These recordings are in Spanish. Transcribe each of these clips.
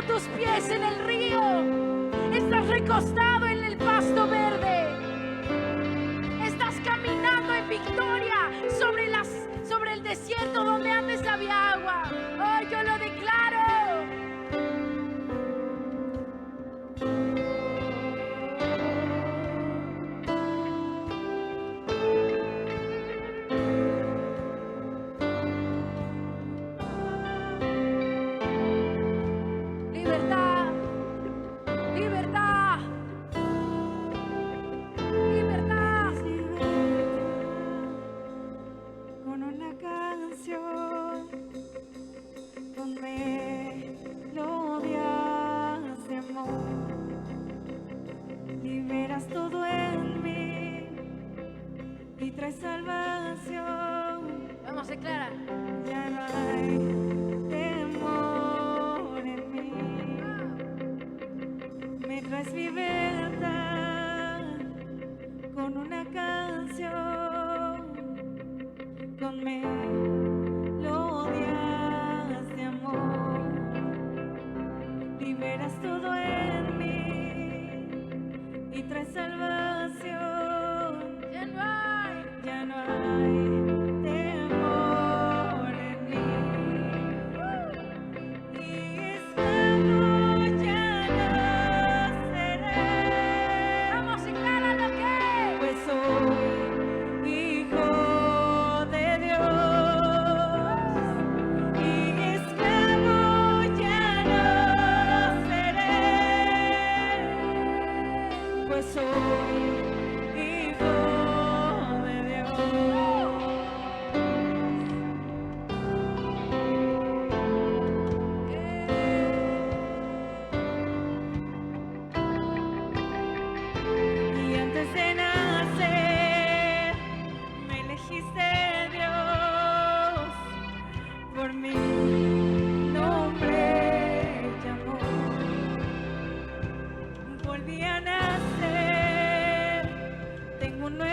puesto tus pies en el río. Estás recostado en el pasto verde. Estás caminando en victoria sobre el desierto donde antes había agua. Oh, yo lo declaro. Libertad, libertad, libertad. Con una canción, con melodías de amor, liberas todo en mí y traes salvación. Vamos a declarar. Ya no hay temor en mí, me traes libertad con una canción, con melodías de amor, liberas todo en mí y traes salvación. Ya no hay temor en mí, y esclavo ya no seré. Vamos, declara lo que es. Pues soy hijo de Dios, y esclavo ya no seré, pues soy hijo de Dios. Y antes de nacer me elegiste, Dios, por mi nombre llamó. Volví a nacer, tengo un nuevo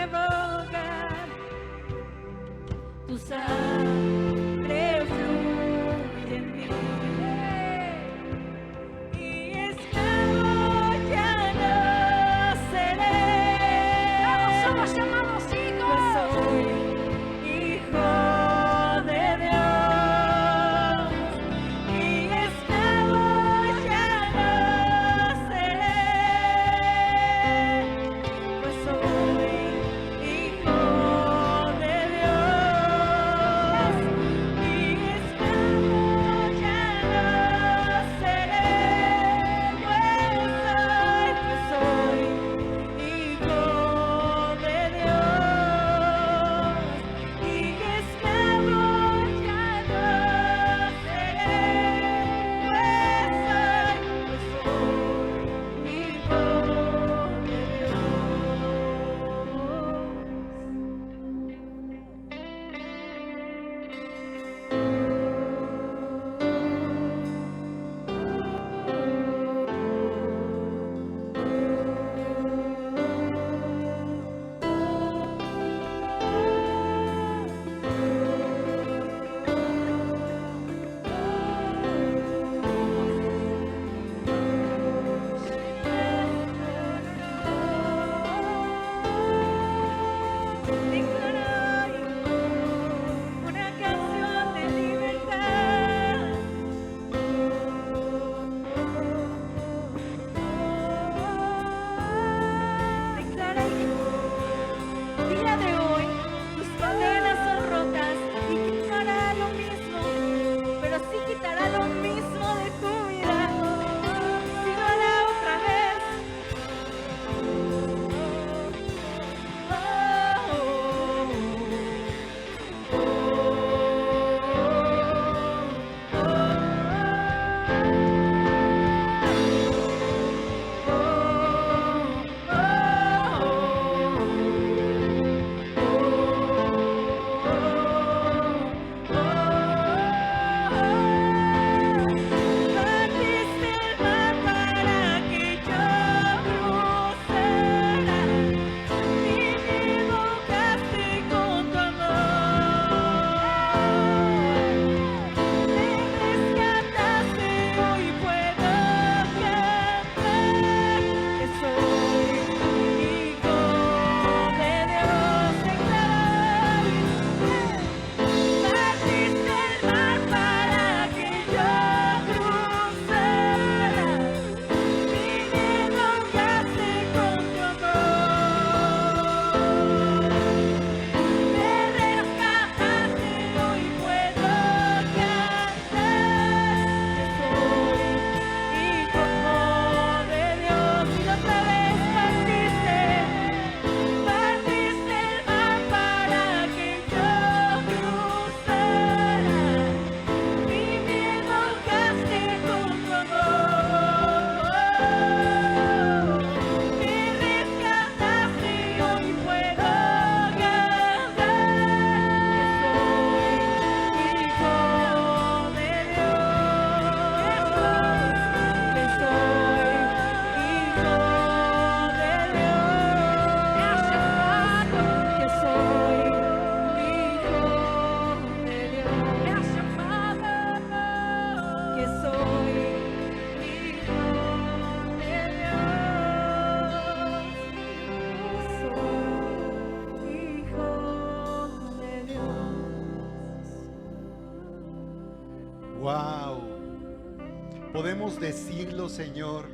Podemos decirlo, Señor,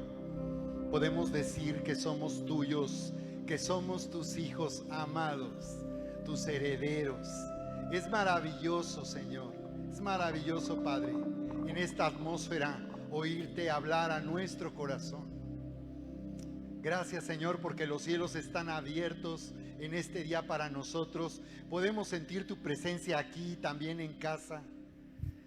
podemos decir que somos tuyos, que somos tus hijos amados, tus herederos. Es maravilloso, Señor, es maravilloso, Padre, en esta atmósfera oírte hablar a nuestro corazón. Gracias, Señor, porque los cielos están abiertos en este día para nosotros. Podemos sentir tu presencia aquí, también en casa.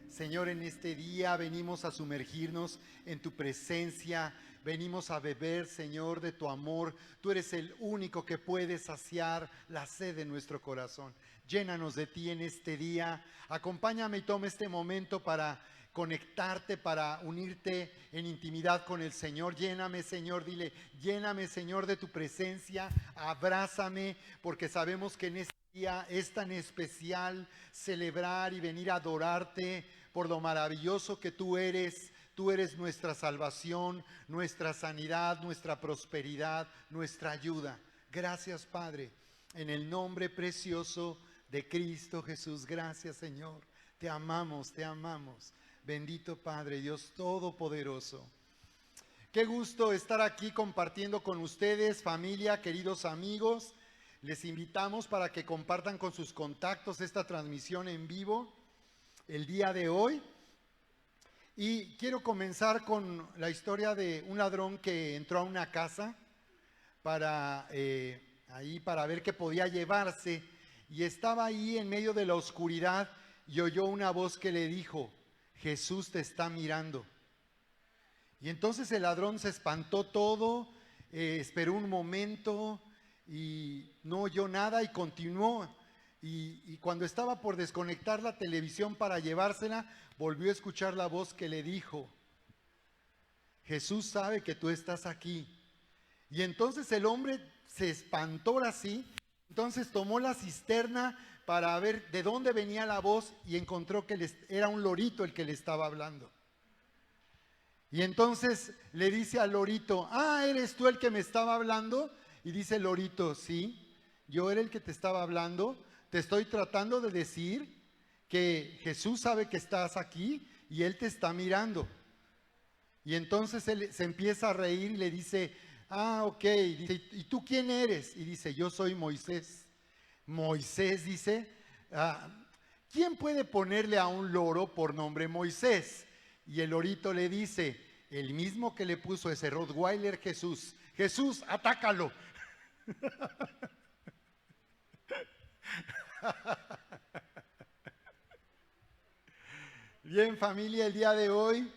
Señor, en este día venimos a sumergirnos en tu presencia, venimos a beber, Señor, de tu amor. Tú eres el único que puede saciar la sed de nuestro corazón. Llénanos de ti en este día. Acompáñame y toma este momento para conectarte, para unirte en intimidad con el Señor. Lléname, Señor, dile, lléname, Señor, de tu presencia. Abrázame, porque sabemos que en este día es tan especial celebrar y venir a adorarte por lo maravilloso que tú eres. Tú eres nuestra salvación, nuestra sanidad, nuestra prosperidad, nuestra ayuda. Gracias, Padre, en el nombre precioso de Cristo Jesús. Gracias, Señor. Te amamos, te amamos. Bendito Padre, Dios Todopoderoso. Qué gusto estar aquí compartiendo con ustedes, familia, queridos amigos. Les invitamos para que compartan con sus contactos esta transmisión en vivo el día de hoy. Y quiero comenzar con la historia de un ladrón que entró a una casa para ver qué podía llevarse. Y estaba ahí en medio de la oscuridad y oyó una voz que le dijo: Jesús te está mirando. Y entonces el ladrón se espantó todo, esperó un momento y no oyó nada y continuó. Y cuando estaba por desconectar la televisión para llevársela, volvió a escuchar la voz que le dijo: Jesús sabe que tú estás aquí. Y entonces el hombre se espantó así, entonces tomó la cisterna para ver de dónde venía la voz y encontró que era un lorito el que le estaba hablando. Y entonces le dice al lorito: ¿eres tú el que me estaba hablando? Y dice el lorito: sí, yo era el que te estaba hablando. Te estoy tratando de decir que Jesús sabe que estás aquí y Él te está mirando. Y entonces él se empieza a reír y le dice: ok. Dice: ¿y tú quién eres? Y dice: yo soy Moisés. Moisés, dice, ¿quién puede ponerle a un loro por nombre Moisés? Y el lorito le dice: el mismo que le puso ese Rottweiler Jesús. Jesús, atácalo. Bien, familia, el día de hoy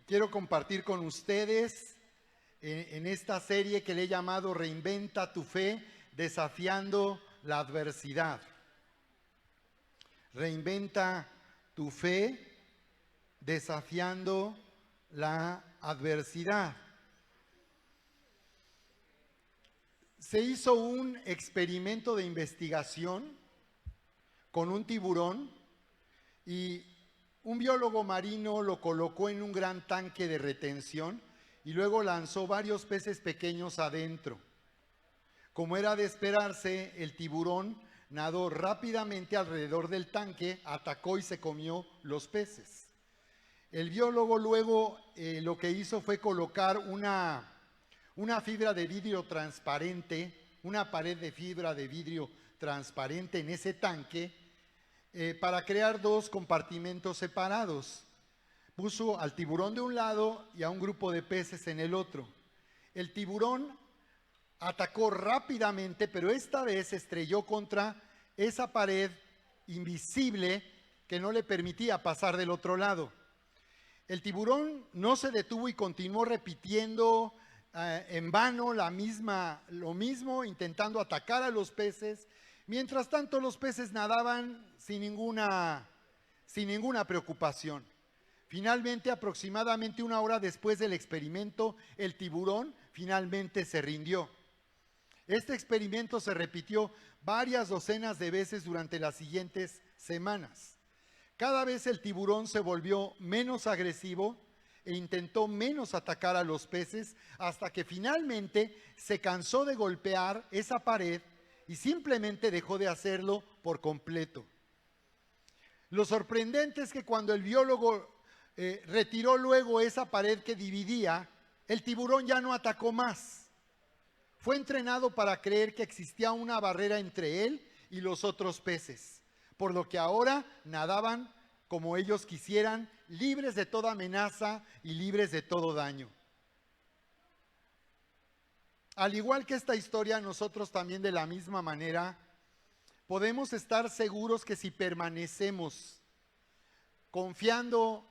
quiero compartir con ustedes en esta serie que le he llamado Reinventa tu fe, desafiando la adversidad. Reinventa tu fe, desafiando la adversidad. Se hizo un experimento de investigación con un tiburón y un biólogo marino lo colocó en un gran tanque de retención y luego lanzó varios peces pequeños adentro. Como era de esperarse, el tiburón nadó rápidamente alrededor del tanque, atacó y se comió los peces. El biólogo luego lo que hizo fue colocar una fibra de vidrio transparente, una pared de fibra de vidrio transparente en ese tanque para crear dos compartimentos separados. Puso al tiburón de un lado y a un grupo de peces en el otro. El tiburón atacó rápidamente, pero esta vez se estrelló contra esa pared invisible que no le permitía pasar del otro lado. El tiburón no se detuvo y continuó repitiendo en vano lo mismo, intentando atacar a los peces. Mientras tanto, los peces nadaban sin ninguna preocupación. Finalmente, aproximadamente una hora después del experimento, el tiburón finalmente se rindió. Este experimento se repitió varias docenas de veces durante las siguientes semanas. Cada vez el tiburón se volvió menos agresivo e intentó menos atacar a los peces hasta que finalmente se cansó de golpear esa pared y simplemente dejó de hacerlo por completo. Lo sorprendente es que cuando el biólogo retiró luego esa pared que dividía, el tiburón ya no atacó más. Fue entrenado para creer que existía una barrera entre él y los otros peces, por lo que ahora nadaban como ellos quisieran, libres de toda amenaza y libres de todo daño. Al igual que esta historia, nosotros también de la misma manera podemos estar seguros que si permanecemos confiando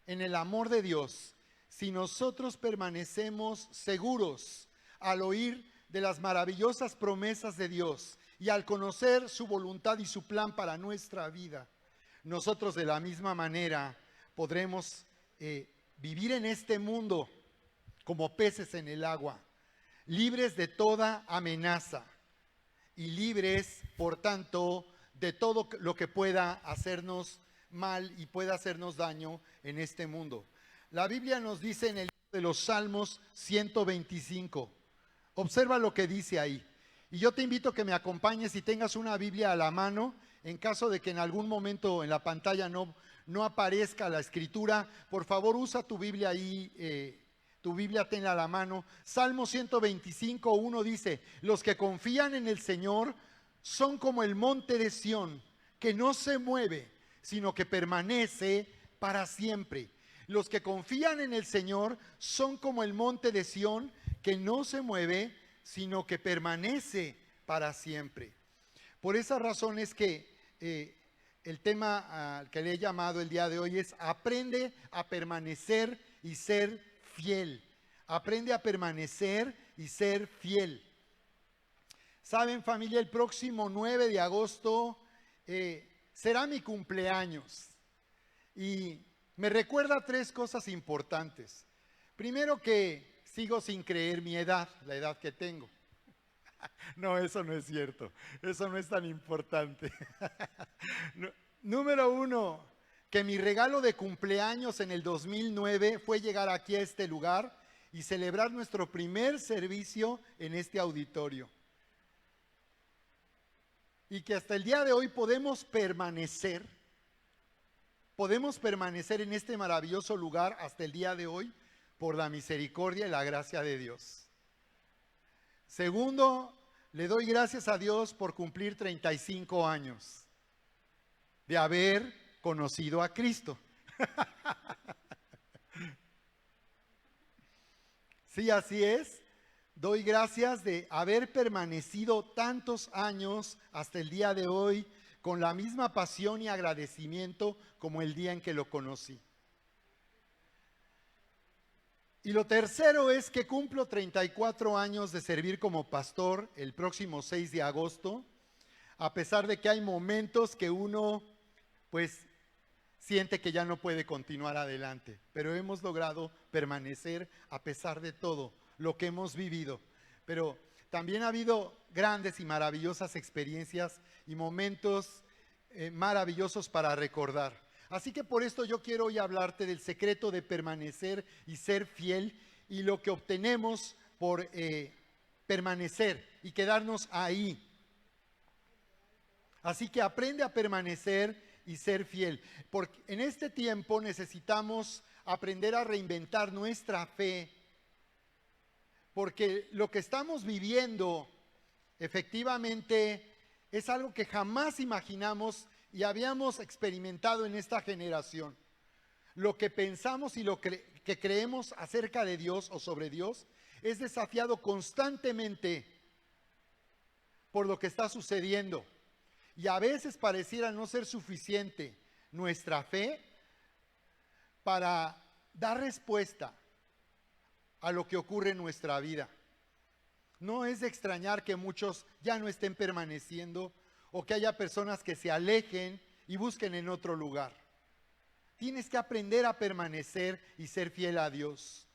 en el amor de Dios, si nosotros permanecemos seguros al oír de las maravillosas promesas de Dios y al conocer su voluntad y su plan para nuestra vida, nosotros de la misma manera podremos vivir en este mundo como peces en el agua, libres de toda amenaza y libres, por tanto, de todo lo que pueda hacernos mal y pueda hacernos daño en este mundo. La Biblia nos dice en el libro de los Salmos 125, observa lo que dice ahí. Y yo te invito a que me acompañes y tengas una Biblia a la mano, en caso de que en algún momento en la pantalla no aparezca la escritura. Por favor, usa tu Biblia ahí, tu Biblia tenla a la mano. Salmo 125, 1 dice: los que confían en el Señor son como el monte de Sión, que no se mueve, sino que permanece para siempre. Los que confían en el Señor son como el monte de Sión, que no se mueve, sino que permanece para siempre. Por esa razón es que el tema que le he llamado el día de hoy es: aprende a permanecer y ser fiel. Aprende a permanecer y ser fiel. Saben, familia, el próximo 9 de agosto será mi cumpleaños. Y me recuerda 3 cosas importantes. Primero, que sigo sin creer mi edad, la edad que tengo. No, eso no es cierto. Eso no es tan importante. Número 1, que mi regalo de cumpleaños en el 2009 fue llegar aquí a este lugar y celebrar nuestro primer servicio en este auditorio. Y que hasta el día de hoy podemos permanecer en este maravilloso lugar hasta el día de hoy por la misericordia y la gracia de Dios. Segundo, le doy gracias a Dios por cumplir 35 años de haber conocido a Cristo. Sí, así es. Doy gracias de haber permanecido tantos años hasta el día de hoy con la misma pasión y agradecimiento como el día en que lo conocí. Y lo tercero es que cumplo 34 años de servir como pastor el próximo 6 de agosto, a pesar de que hay momentos que uno pues siente que ya no puede continuar adelante, pero hemos logrado permanecer a pesar de todo lo que hemos vivido. Pero también ha habido grandes y maravillosas experiencias y momentos maravillosos para recordar. Así que por esto yo quiero hoy hablarte del secreto de permanecer y ser fiel y lo que obtenemos por permanecer y quedarnos ahí. Así que aprende a permanecer y ser fiel, porque en este tiempo necesitamos aprender a reinventar nuestra fe, porque lo que estamos viviendo efectivamente es algo que jamás imaginamos y habíamos experimentado en esta generación. Lo que pensamos y lo que creemos acerca de Dios o sobre Dios es desafiado constantemente por lo que está sucediendo. Y a veces pareciera no ser suficiente nuestra fe para dar respuesta a lo que ocurre en nuestra vida. No es de extrañar que muchos ya no estén permaneciendo o que haya personas que se alejen y busquen en otro lugar. Tienes que aprender a permanecer y ser fiel a Dios.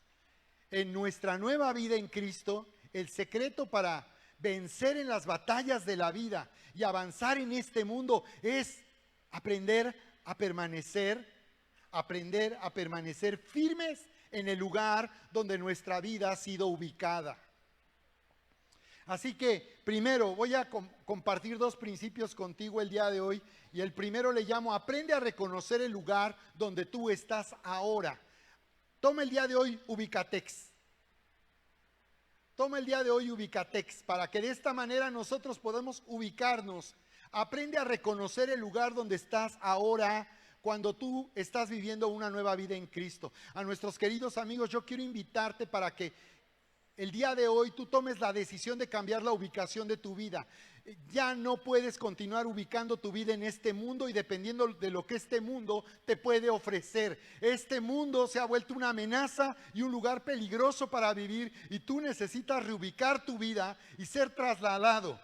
En nuestra nueva vida en Cristo, el secreto para vencer en las batallas de la vida y avanzar en este mundo es aprender a permanecer firmes en el lugar donde nuestra vida ha sido ubicada. Así que primero voy a compartir dos principios contigo el día de hoy. Y el primero le llamo: aprende a reconocer el lugar donde tú estás ahora. Toma el día de hoy Ubicatex. Toma el día de hoy Ubicatex para que de esta manera nosotros podamos ubicarnos. Aprende a reconocer el lugar donde estás ahora cuando tú estás viviendo una nueva vida en Cristo. A nuestros queridos amigos, yo quiero invitarte para que el día de hoy tú tomes la decisión de cambiar la ubicación de tu vida. Ya no puedes continuar ubicando tu vida en este mundo y dependiendo de lo que este mundo te puede ofrecer. Este mundo se ha vuelto una amenaza y un lugar peligroso para vivir, y tú necesitas reubicar tu vida y ser trasladado.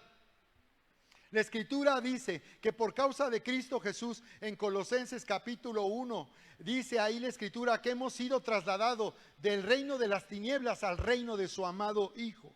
La Escritura dice que por causa de Cristo Jesús, en Colosenses capítulo 1, dice ahí la Escritura que hemos sido trasladados del reino de las tinieblas al reino de su amado Hijo.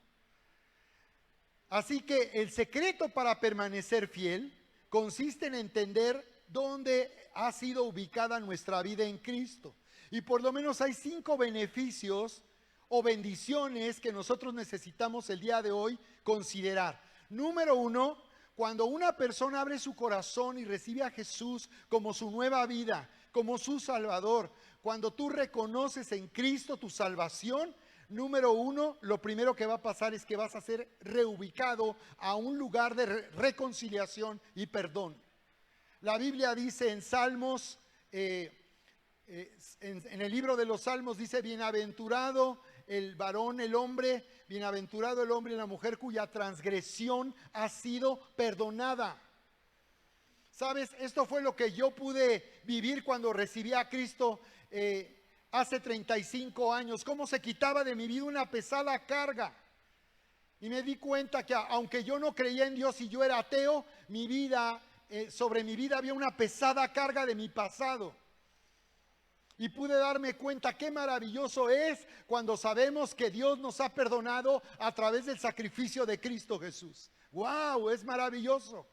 Así que el secreto para permanecer fiel consiste en entender dónde ha sido ubicada nuestra vida en Cristo. Y por lo menos hay 5 beneficios o bendiciones que nosotros necesitamos el día de hoy considerar. Número 1, cuando una persona abre su corazón y recibe a Jesús como su nueva vida, como su Salvador, cuando tú reconoces en Cristo tu salvación, número 1, lo primero que va a pasar es que vas a ser reubicado a un lugar de reconciliación y perdón. La Biblia dice en Salmos, en el libro de los Salmos dice: bienaventurado el varón, el hombre, bienaventurado el hombre y la mujer cuya transgresión ha sido perdonada. ¿Sabes? Esto fue lo que yo pude vivir cuando recibí a Cristo hace 35 años. Cómo se quitaba de mi vida una pesada carga. Y me di cuenta que aunque yo no creía en Dios y yo era ateo, sobre mi vida había una pesada carga de mi pasado. Y pude darme cuenta qué maravilloso es cuando sabemos que Dios nos ha perdonado a través del sacrificio de Cristo Jesús. ¡Wow! Es maravilloso.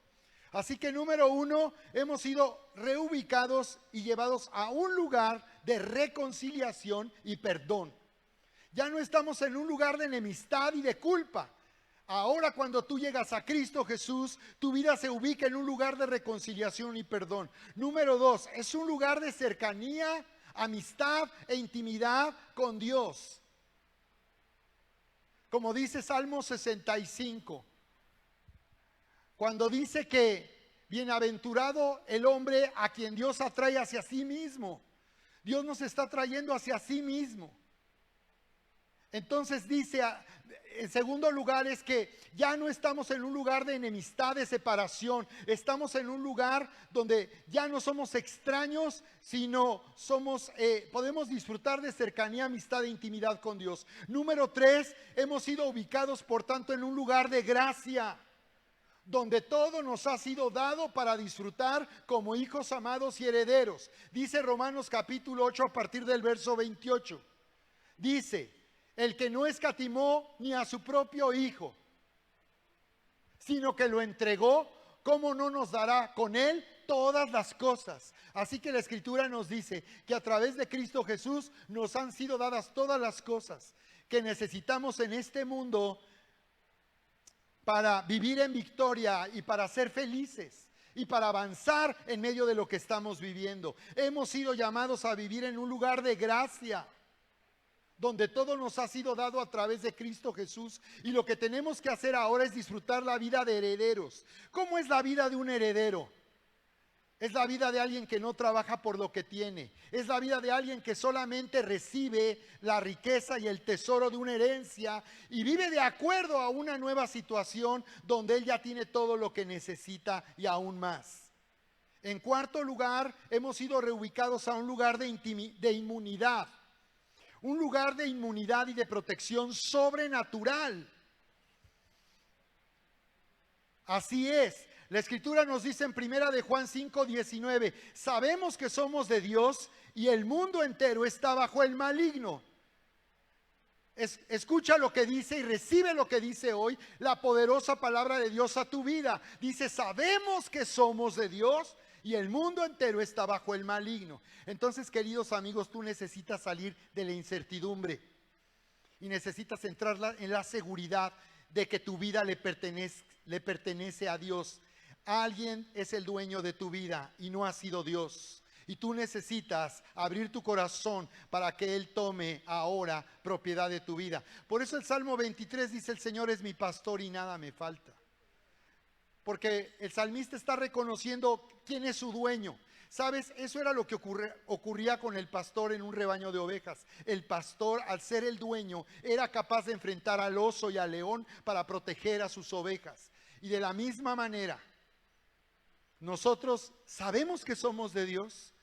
Así que número 1, hemos sido reubicados y llevados a un lugar de reconciliación y perdón. Ya no estamos en un lugar de enemistad y de culpa. Ahora cuando tú llegas a Cristo Jesús, tu vida se ubica en un lugar de reconciliación y perdón. Número 2, es un lugar de cercanía, amistad e intimidad con Dios. Como dice Salmo 65, cuando dice que bienaventurado el hombre a quien Dios atrae hacia sí mismo. Dios nos está trayendo hacia sí mismo. Entonces dice, en segundo lugar, es que ya no estamos en un lugar de enemistad, de separación. Estamos en un lugar donde ya no somos extraños, sino podemos disfrutar de cercanía, amistad e intimidad con Dios. Número 3, hemos sido ubicados, por tanto, en un lugar de gracia, donde todo nos ha sido dado para disfrutar como hijos amados y herederos. Dice Romanos capítulo 8 a partir del verso 28. Dice: el que no escatimó ni a su propio Hijo, sino que lo entregó, ¿cómo no nos dará con él todas las cosas? Así que la Escritura nos dice que a través de Cristo Jesús nos han sido dadas todas las cosas que necesitamos en este mundo para vivir en victoria y para ser felices y para avanzar en medio de lo que estamos viviendo. Hemos sido llamados a vivir en un lugar de gracia, donde todo nos ha sido dado a través de Cristo Jesús, y lo que tenemos que hacer ahora es disfrutar la vida de herederos. ¿Cómo es la vida de un heredero? Es la vida de alguien que no trabaja por lo que tiene. Es la vida de alguien que solamente recibe la riqueza y el tesoro de una herencia y vive de acuerdo a una nueva situación donde él ya tiene todo lo que necesita y aún más. En cuarto lugar, hemos sido reubicados a un lugar de inmunidad. Un lugar de inmunidad y de protección sobrenatural. Así es. La Escritura nos dice en 1 de Juan 5:19, sabemos que somos de Dios y el mundo entero está bajo el maligno. Escucha lo que dice y recibe lo que dice hoy la poderosa palabra de Dios a tu vida. Dice: sabemos que somos de Dios y el mundo entero está bajo el maligno. Entonces, queridos amigos, tú necesitas salir de la incertidumbre y necesitas entrar en la seguridad de que tu vida le pertenece a Dios. Alguien es el dueño de tu vida y no ha sido Dios. Y tú necesitas abrir tu corazón para que Él tome ahora propiedad de tu vida. Por eso el Salmo 23 dice: el Señor es mi pastor y nada me falta. Porque el salmista está reconociendo quién es su dueño. ¿Sabes? Eso era lo que ocurría con el pastor en un rebaño de ovejas. El pastor, al ser el dueño, era capaz de enfrentar al oso y al león para proteger a sus ovejas. Y de la misma manera, nosotros sabemos que somos de Dios,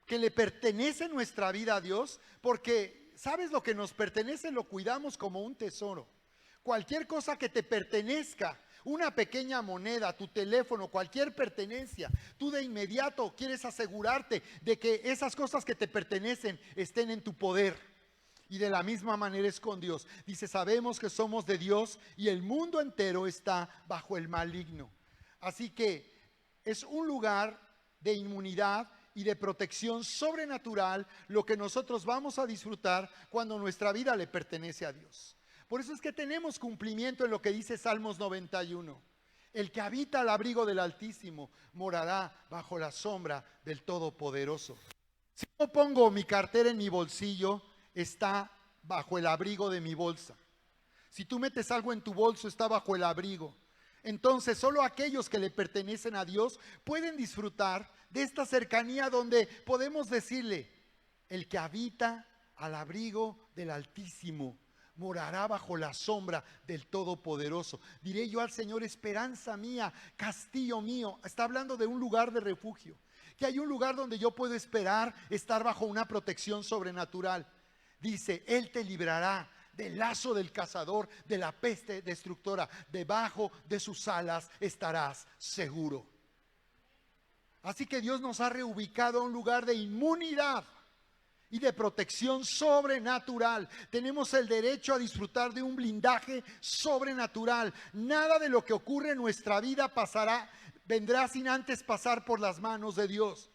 que le pertenece nuestra vida a Dios, porque ¿sabes? Lo que nos pertenece lo cuidamos como un tesoro. Cualquier cosa que te pertenezca, una pequeña moneda, tu teléfono, cualquier pertenencia, tú de inmediato quieres asegurarte de que esas cosas que te pertenecen estén en tu poder. Y de la misma manera es con Dios. Dice: sabemos que somos de Dios y el mundo entero está bajo el maligno. Así que es un lugar de inmunidad y de protección sobrenatural lo que nosotros vamos a disfrutar cuando nuestra vida le pertenece a Dios. Por eso es que tenemos cumplimiento en lo que dice Salmos 91. El que habita al abrigo del Altísimo morará bajo la sombra del Todopoderoso. Si yo pongo mi cartera en mi bolsillo, está bajo el abrigo de mi bolsa. Si tú metes algo en tu bolso, está bajo el abrigo. Entonces solo aquellos que le pertenecen a Dios pueden disfrutar de esta cercanía donde podemos decirle: el que habita al abrigo del Altísimo morará bajo la sombra del Todopoderoso. Diré yo al Señor: esperanza mía, castillo mío. Está hablando de un lugar de refugio, que hay un lugar donde yo puedo esperar estar bajo una protección sobrenatural. Dice: Él te librará del lazo del cazador, de la peste destructora. Debajo de sus alas estarás seguro. Así que Dios nos ha reubicado a un lugar de inmunidad y de protección sobrenatural. Tenemos el derecho a disfrutar de un blindaje sobrenatural. Nada de lo que ocurre en nuestra vida vendrá sin antes pasar por las manos de Dios.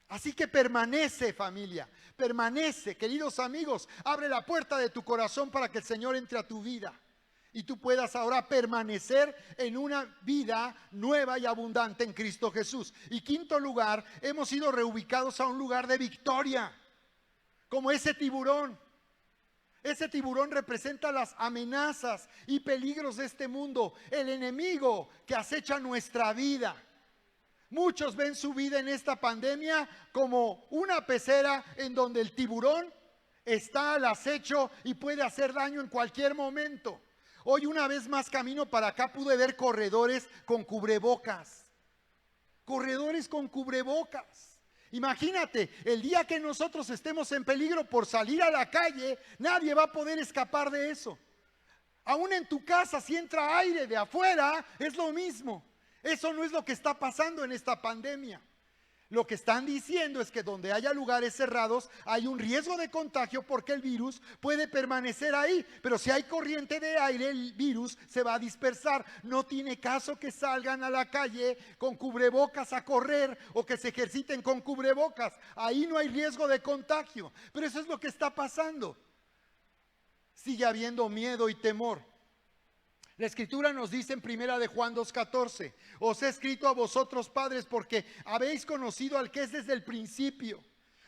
Así que permanece, familia, permanece. Queridos amigos, abre la puerta de tu corazón para que el Señor entre a tu vida y tú puedas ahora permanecer en una vida nueva y abundante en Cristo Jesús. Y quinto lugar, hemos sido reubicados a un lugar de victoria, como ese tiburón. Ese tiburón representa las amenazas y peligros de este mundo, el enemigo que acecha nuestra vida. Muchos ven su vida en esta pandemia como una pecera en donde el tiburón está al acecho y puede hacer daño en cualquier momento. Hoy, una vez más camino para acá, pude ver corredores con cubrebocas. Corredores con cubrebocas. Imagínate, el día que nosotros estemos en peligro por salir a la calle, nadie va a poder escapar de eso. Aún en tu casa, si entra aire de afuera, es lo mismo. Eso no es lo que está pasando en esta pandemia. Lo que están diciendo es que donde haya lugares cerrados hay un riesgo de contagio porque el virus puede permanecer ahí. Pero si hay corriente de aire, el virus se va a dispersar. No tiene caso que salgan a la calle con cubrebocas a correr o que se ejerciten con cubrebocas. Ahí no hay riesgo de contagio. Pero eso es lo que está pasando. Sigue habiendo miedo y temor. La Escritura nos dice en primera de Juan 2:14: os he escrito a vosotros, padres, porque habéis conocido al que es desde el principio.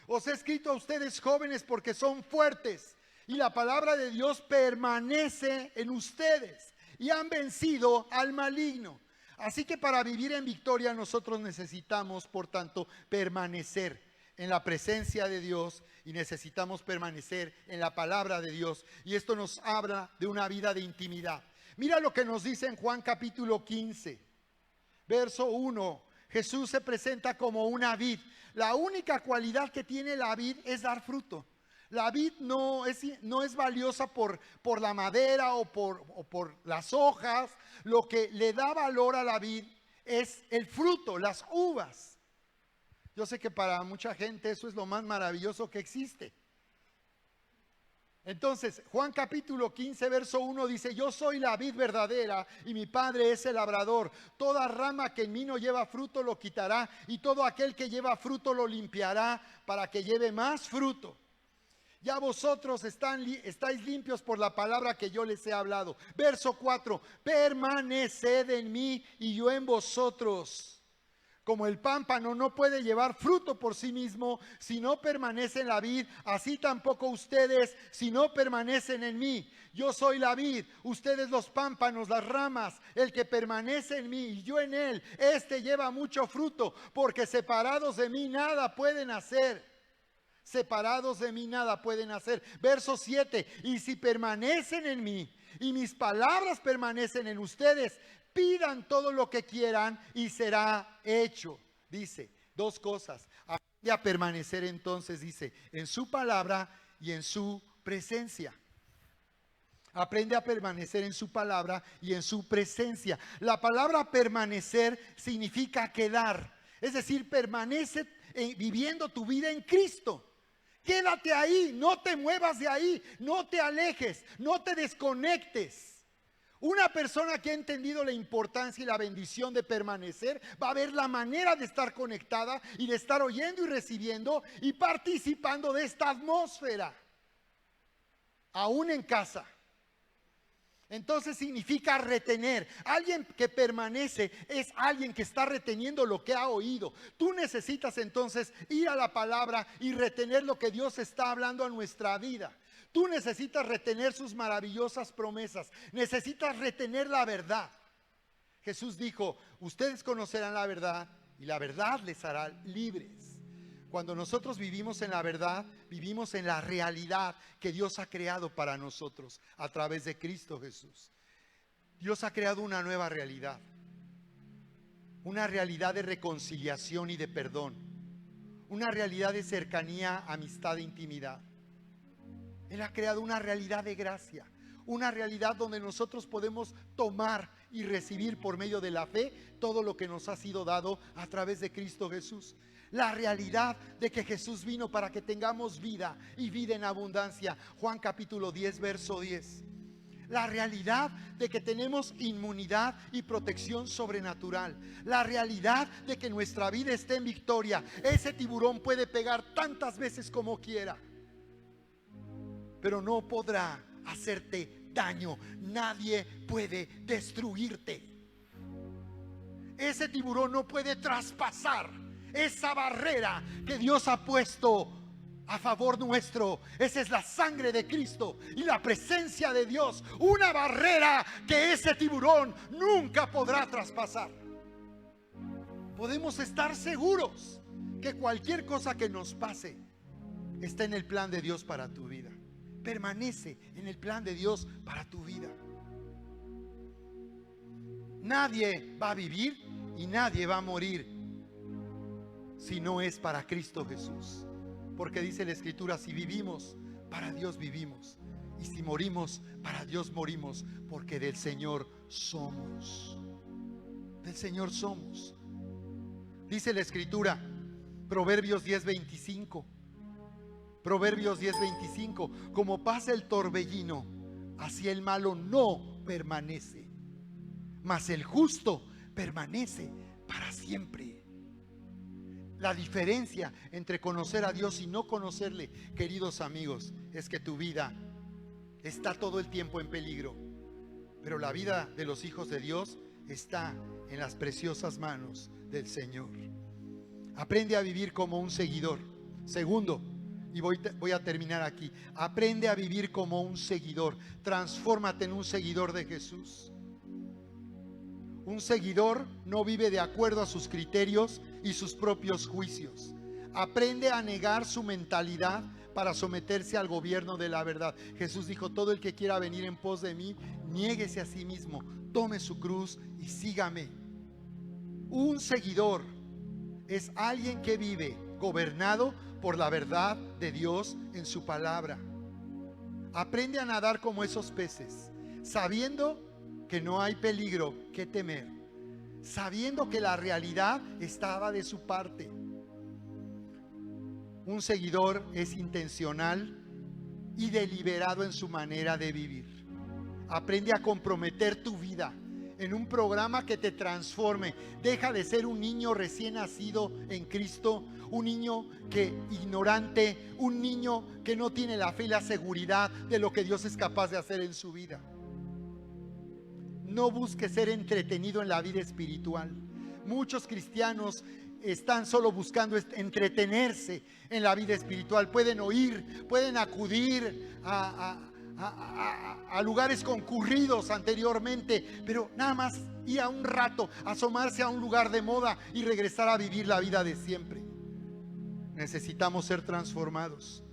Os he escrito a ustedes, jóvenes, porque son fuertes y la palabra de Dios permanece en ustedes y han vencido al maligno. Así que para vivir en victoria nosotros necesitamos, por tanto, permanecer en la presencia de Dios y necesitamos permanecer en la palabra de Dios. Y esto nos habla de una vida de intimidad. Mira lo que nos dice en Juan capítulo 15, verso 1. Jesús se presenta como una vid. La única cualidad que tiene la vid es dar fruto. La vid no es valiosa por la madera o por las hojas. Lo que le da valor a la vid es el fruto, las uvas. Yo sé que para mucha gente eso es lo más maravilloso que existe. Entonces, Juan capítulo 15, verso 1 dice: yo soy la vid verdadera y mi Padre es el labrador. Toda rama que en mí no lleva fruto lo quitará, y todo aquel que lleva fruto lo limpiará para que lleve más fruto. Ya vosotros estáis limpios por la palabra que yo les he hablado. Verso 4, permaneced en mí y yo en vosotros. Como el pámpano no puede llevar fruto por sí mismo si no permanece en la vid, así tampoco ustedes si no permanecen en mí. Yo soy la vid, ustedes los pámpanos, las ramas. El que permanece en mí y yo en él, este lleva mucho fruto, porque separados de mí nada pueden hacer. Separados de mí nada pueden hacer. Verso 7, y si permanecen en mí y mis palabras permanecen en ustedes, pidan todo lo que quieran y será hecho. Dice dos cosas. Aprende a permanecer entonces, dice, en su palabra y en su presencia. Aprende a permanecer en su palabra y en su presencia. La palabra permanecer significa quedar. Es decir, permanece viviendo tu vida en Cristo. Quédate ahí, no te muevas de ahí, no te alejes, no te desconectes. Una persona que ha entendido la importancia y la bendición de permanecer va a ver la manera de estar conectada y de estar oyendo y recibiendo y participando de esta atmósfera, aún en casa. Entonces significa retener. Alguien que permanece es alguien que está reteniendo lo que ha oído. Tú necesitas entonces ir a la palabra y retener lo que Dios está hablando a nuestra vida. Tú necesitas retener sus maravillosas promesas. Necesitas retener la verdad. Jesús dijo, ustedes conocerán la verdad y la verdad les hará libres. Cuando nosotros vivimos en la verdad, vivimos en la realidad que Dios ha creado para nosotros a través de Cristo Jesús. Dios ha creado una nueva realidad. Una realidad de reconciliación y de perdón. Una realidad de cercanía, amistad e intimidad. Él ha creado una realidad de gracia, una realidad donde nosotros podemos tomar y recibir por medio de la fe todo lo que nos ha sido dado a través de Cristo Jesús. La realidad de que Jesús vino para que tengamos vida y vida en abundancia. Juan capítulo 10, verso 10. La realidad de que tenemos inmunidad y protección sobrenatural. La realidad de que nuestra vida está en victoria. Ese tiburón puede pegar tantas veces como quiera, pero no podrá hacerte daño. Nadie puede destruirte. Ese tiburón no puede traspasar esa barrera que Dios ha puesto a favor nuestro. Esa es la sangre de Cristo y la presencia de Dios. Una barrera que ese tiburón nunca podrá traspasar. Podemos estar seguros que cualquier cosa que nos pase está en el plan de Dios para tu vida. Permanece en el plan de Dios para tu vida. Nadie va a vivir y nadie va a morir si no es para Cristo Jesús. Porque dice la Escritura, si vivimos, para Dios vivimos. Y si morimos, para Dios morimos. Porque del Señor somos. Del Señor somos. Dice la Escritura, Proverbios 10:25. Proverbios 10:25, como pasa el torbellino, así el malo no permanece, mas el justo permanece para siempre. La diferencia entre conocer a Dios y no conocerle, queridos amigos, es que tu vida está todo el tiempo en peligro, pero la vida de los hijos de Dios está en las preciosas manos del Señor. Aprende a vivir como un seguidor. Segundo, y voy a terminar aquí. Aprende a vivir como un seguidor. Transfórmate en un seguidor de Jesús. Un seguidor no vive de acuerdo a sus criterios y sus propios juicios. Aprende a negar su mentalidad para someterse al gobierno de la verdad. Jesús dijo, todo el que quiera venir en pos de mí, niéguese a sí mismo, tome su cruz y sígame. Un seguidor es alguien que vive gobernado por la verdad de Dios en su palabra. Aprende a nadar como esos peces, sabiendo que no hay peligro que temer, sabiendo que la realidad estaba de su parte. Un seguidor es intencional y deliberado en su manera de vivir. Aprende a comprometer tu vida en un programa que te transforme. Deja de ser un niño recién nacido en Cristo, un niño que ignorante, un niño que no tiene la fe y la seguridad de lo que Dios es capaz de hacer en su vida. No busques ser entretenido en la vida espiritual. Muchos cristianos están solo buscando entretenerse en la vida espiritual. Pueden oír, pueden acudir a lugares concurridos anteriormente, pero nada más ir a un rato, asomarse a un lugar de moda y regresar a vivir la vida de siempre. Necesitamos ser transformados.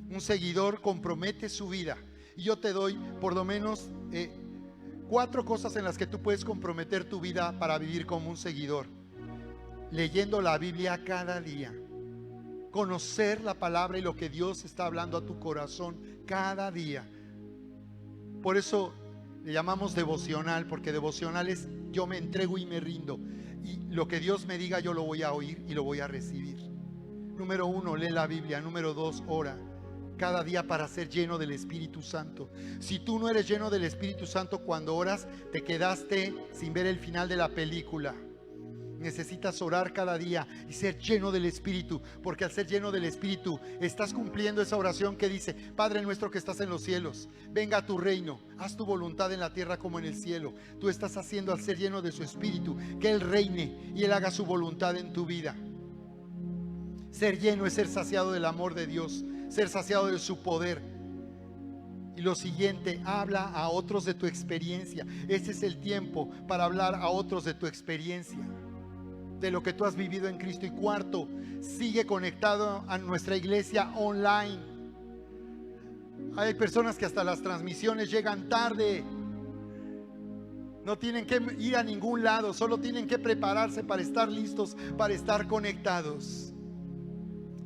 Un seguidor compromete su vida, y yo te doy por lo menos 4 cosas en las que tú puedes comprometer tu vida para vivir como un seguidor. Leyendo la Biblia cada día, conocer la palabra y lo que Dios está hablando a tu corazón cada día. Por eso le llamamos devocional, porque devocional es yo me entrego y me rindo, y lo que Dios me diga yo lo voy a oír y lo voy a recibir. Número 1, lee la Biblia. Número 2, ora cada día para ser lleno del Espíritu Santo. Si tú no eres lleno del Espíritu Santo cuando oras, te quedaste sin ver el final de la película. Necesitas orar cada día y ser lleno del Espíritu, porque al ser lleno del Espíritu estás cumpliendo esa oración que dice: Padre nuestro que estás en los cielos, venga a tu reino, haz tu voluntad en la tierra como en el cielo. Tú estás haciendo, al ser lleno de su Espíritu, que Él reine y Él haga su voluntad en tu vida. Ser lleno es ser saciado del amor de Dios, ser saciado de su poder. Y lo siguiente, habla a otros de tu experiencia. Este es el tiempo para hablar a otros de tu experiencia, de lo que tú has vivido en Cristo. Y cuarto, sigue conectado a nuestra iglesia online. Hay personas que hasta las transmisiones llegan tarde. No tienen que ir a ningún lado, solo tienen que prepararse para estar listos, para estar conectados.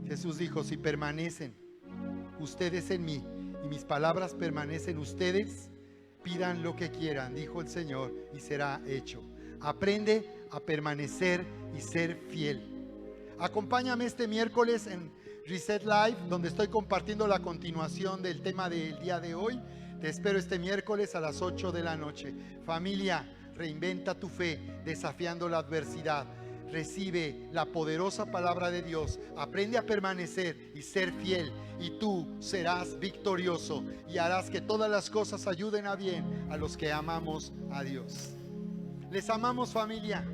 Jesús dijo: si permanecen ustedes en mí y mis palabras permanecen en ustedes, pidan lo que quieran, dijo el Señor, y será hecho. Aprende a permanecer y ser fiel. Acompáñame este miércoles en Reset Live, donde estoy compartiendo la continuación del tema del día de hoy. Te espero este miércoles a las 8 de la noche. Familia, reinventa tu fe desafiando la adversidad. Recibe la poderosa palabra de Dios, aprende a permanecer y ser fiel, y tú serás victorioso y harás que todas las cosas ayuden a bien a los que amamos a Dios. Les amamos, familia.